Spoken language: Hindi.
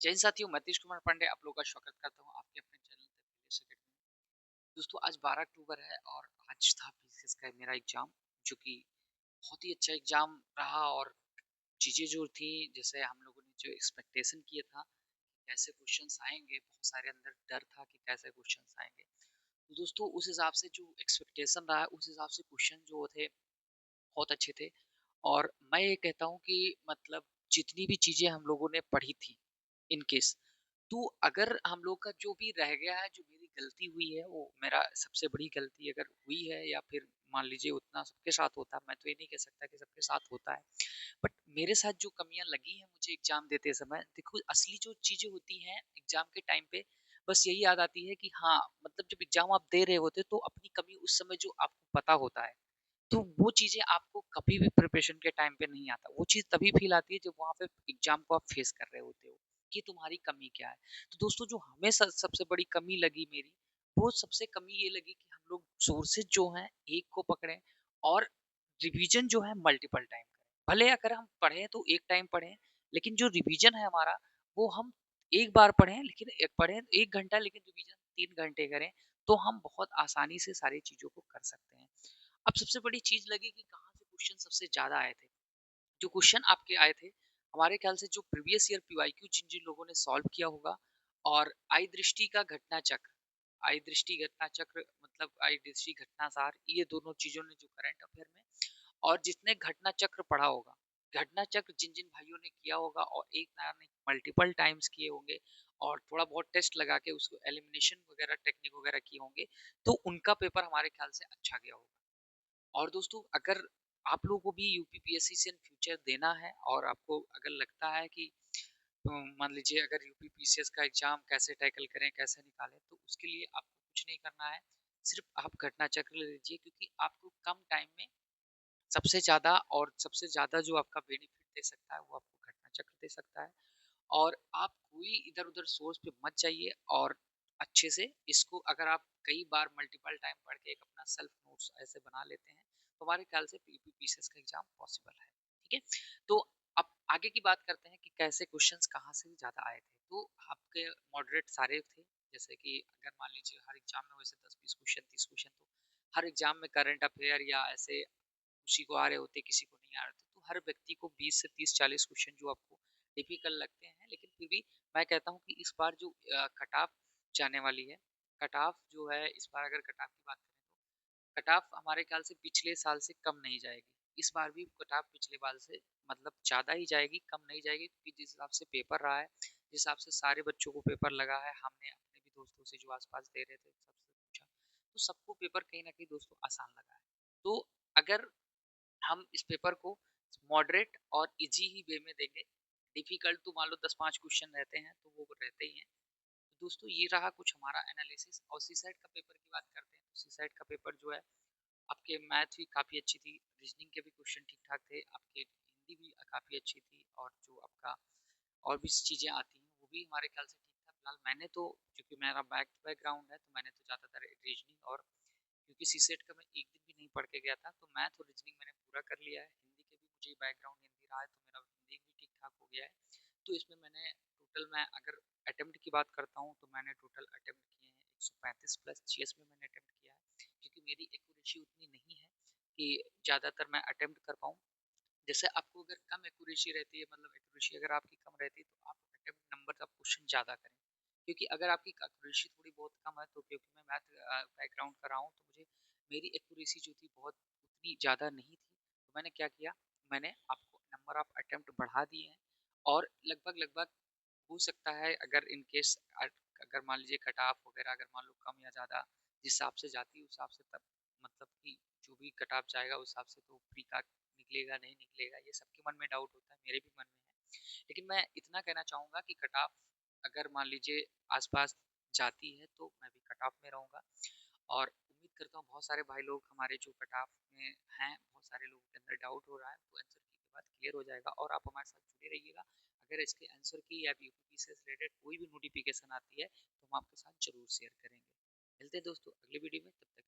जैन साथियों, मैं तीश कुमार पांडे आप लोगों का स्वागत करता हूँ आपके अपने चैनल तकनीकी सेकंड में। दोस्तों, आज 12 अक्टूबर है और आज था पीसीएस का मेरा एग्जाम, जो कि बहुत ही अच्छा एग्जाम रहा। और चीजें जो थी, जैसे हम लोगों ने जो एक्सपेक्टेशन किया था कैसे क्वेश्चंस आएंगे, बहुत सारे अंदर डर था कि कैसे क्वेश्चंस आएंगे। तो दोस्तों, उस हिसाब से जो एक्सपेक्टेशन रहा है उस हिसाब से क्वेश्चन जो थे बहुत अच्छे थे। और मैं ये कहता हूँ कि मतलब जितनी भी चीजें हम लोगों ने पढ़ी थी इन केस, तो अगर हम लोग का जो भी रह गया है, जो मेरी गलती हुई है, वो मेरा सबसे बड़ी गलती अगर हुई है, या फिर मान लीजिए उतना सबके साथ होता है, मैं तो ये नहीं कह सकता कि सबके साथ होता है, बट मेरे साथ जो कमियां लगी हैं मुझे एग्जाम देते समय, देखो असली जो चीजें होती हैं एग्जाम के टाइम पे, बस यही याद आती है कि हाँ, मतलब जब एग्जाम आप दे रहे होते तो अपनी कमी उस समय जो आपको पता होता है, तो वो चीज़ें आपको कभी भी प्रिपरेशन के टाइम पे नहीं आता। वो चीज़ तभी फ़ील आती है जब वहाँ पे एग्ज़ाम को आप फ़ेस कर रहे होते हो, कि तुम्हारी कमी क्या है। तो दोस्तों, जो हमें स सबसे बड़ी कमी लगी मेरी, वो सबसे कमी ये लगी कि हम लोग सोर्सेज़ जो हैं, एक को पकड़ें और रिवीजन जो है मल्टीपल टाइम करें। भले अगर हम पढ़ें तो एक टाइम पढ़ें, लेकिन जो रिवीजन है हमारा, वो हम एक बार पढ़ें, लेकिन पढ़ें 1 घंटा, लेकिन रिवीजन 3 घंटे करें, तो हम बहुत आसानी से सारी चीज़ों को कर सकते हैं। अब सबसे बड़ी चीज़ लगी कि कहाँ से क्वेश्चन सबसे ज़्यादा आए थे। जो क्वेश्चन आपके आए थे, हमारे ख्याल से जो प्रीवियस ईयर पीवाईक्यू जिन जिन लोगों ने सॉल्व किया होगा, और आई दृष्टि का घटना चक्र, आई दृष्टि घटना चक्र मतलब आई दृष्टि घटना सार, ये दोनों चीज़ों ने जो करंट अफेयर में, और जिसने घटना चक्र पढ़ा होगा, घटना चक्र जिन जिन भाइयों ने किया होगा और एक ना नहीं मल्टीपल टाइम्स किए होंगे, और थोड़ा बहुत टेस्ट लगा के उसको एलिमिनेशन वगैरह टेक्निक वगैरह किए होंगे, तो उनका पेपर हमारे ख्याल से अच्छा गया होगा। और दोस्तों, अगर आप लोगों को भी यूपीपीएससी से इन फ्यूचर देना है, और आपको अगर लगता है कि मान लीजिए अगर यूपीपीसीएस का एग्जाम कैसे टैकल करें, कैसे निकालें, तो उसके लिए आपको कुछ नहीं करना है। सिर्फ आप घटना चक्र ले लीजिए, क्योंकि आपको कम टाइम में सबसे ज़्यादा जो आपका बेनिफिट दे सकता है, वो आपको घटना चक्र दे सकता है। और आप कोई इधर-उधर सोर्स पे मत जाइए, और अच्छे से इसको अगर आप कई बार मल्टीपल टाइम पढ़ के एक अपना सेल्फ नोट्स ऐसे बना लेते हैं, तो हमारे ख्याल से पीपीपीसीएस का एग्जाम पॉसिबल है। ठीक है? तो अब आगे की बात करते हैं कि कैसे क्वेश्चंस कहाँ से ज़्यादा आए थे। तो आपके मॉडरेट सारे थे, जैसे कि अगर मान लीजिए हर एग्जाम में वैसे 10-20 क्वेश्चन, 30 क्वेश्चन, तो हर एग्जाम में करंट अफेयर या ऐसे किसी को आ रहे होते, किसी को नहीं आ रहे थे, तो हर व्यक्ति को 20 से 30-40 क्वेश्चन जो आपको डिफिकल्ट लगते हैं, लेकिन फिर भी मैं कहता हूँ कि इस बार जो कट ऑफ जाने वाली है, कट ऑफ जो है इस बार, अगर कट ऑफ की बात करें, तो कट ऑफ हमारे ख्याल से पिछले साल से कम नहीं जाएगी। इस बार भी कट ऑफ पिछले बार से मतलब ज़्यादा ही जाएगी, कम नहीं जाएगी, क्योंकि जिस हिसाब से पेपर रहा है, जिस हिसाब से सारे बच्चों को पेपर लगा है, हमने अपने भी दोस्तों से जो आसपास दे रहे थे सबसे पूछा, तो सबको पेपर कहीं ना कहीं दोस्तों आसान लगा है। तो अगर हम इस पेपर को मॉडरेट और इजी ही वे में देंगे, डिफिकल्ट तो मान लो 10-5 क्वेश्चन रहते हैं, तो वो रहते ही हैं। तो दोस्तों, ये रहा कुछ हमारा एनालिसिस। और सीसेट का पेपर की बात करते हैं, तो सीसेट का पेपर जो है, आपके मैथ भी काफ़ी अच्छी थी, रीजनिंग के भी क्वेश्चन ठीक ठाक थे, आपके हिंदी भी काफ़ी अच्छी थी, और जो आपका और भी चीज़ें आती हैं वो भी हमारे ख्याल से ठीक था। फिलहाल मैंने तो, क्योंकि मेरा बैकग्राउंड है, तो मैंने तो ज़्यादातर रीजनिंग, और क्योंकि सीसेट का मैं एक दिन भी नहीं पढ़ के गया था, तो मैथ और रीजनिंग मैंने पूरा कर लिया है। हिंदी के भी मुझे बैकग्राउंड हिंदी रहा है, तो मेरा हिंदी भी ठीक ठाक हो गया है। तो इसमें मैंने टोटल, मैं अगर अटेम्प्ट की बात करता हूँ, तो मैंने टोटल अटेम्प्ट किए हैं 135 प्लस जीएस में मैंने अटेम्प्ट किया है, क्योंकि मेरी एक्यूरेसी उतनी नहीं है कि ज़्यादातर मैं अटेम्प्ट कर पाऊँ। जैसे आपको अगर कम एक्यूरेसी रहती है, मतलब एक्यूरेसी अगर आपकी कम रहती है, तो आप अटेम्प्ट नंबर ऑफ क्वेश्चन ज़्यादा करें, क्योंकि अगर आपकी एक्यूरेसी थोड़ी बहुत कम है, तो क्योंकि मैं मैथ बैकग्राउंड का रहा हूँ, तो मुझे मेरी एक्यूरेसी जो थी बहुत उतनी ज़्यादा नहीं थी, तो मैंने क्या किया, मैंने आपको नंबर ऑफ अटेम्प्ट बढ़ा दिए हैं। और लगभग लगभग हो सकता है, अगर इन केस अगर मान लीजिए कट ऑफ वगैरह अगर मान लो कम या ज़्यादा जिस हिसाब से जाती है, उस हिसाब से तब मतलब कि जो भी कट ऑफ जाएगा उस हिसाब से तो प्री का निकलेगा नहीं निकलेगा, ये सबके मन में डाउट होता है, मेरे भी मन में है। लेकिन मैं इतना कहना चाहूँगा कि कट ऑफ अगर मान लीजिए आसपास जाती है, तो मैं भी कट ऑफ में रहूँगा। और उम्मीद करता हूँ बहुत सारे भाई लोग हमारे जो कट ऑफ में हैं, बहुत सारे लोगों के अंदर डाउट हो रहा है, तो आंसर की के बाद क्लियर हो जाएगा, और आप हमारे साथ जुड़े रहिएगा। अगर इसके आंसर की या यूपीपी से रिलेटेड कोई भी नोटिफिकेशन आती है, तो हम आपके साथ जरूर शेयर करेंगे। मिलते हैं दोस्तों अगले वीडियो में, तब तक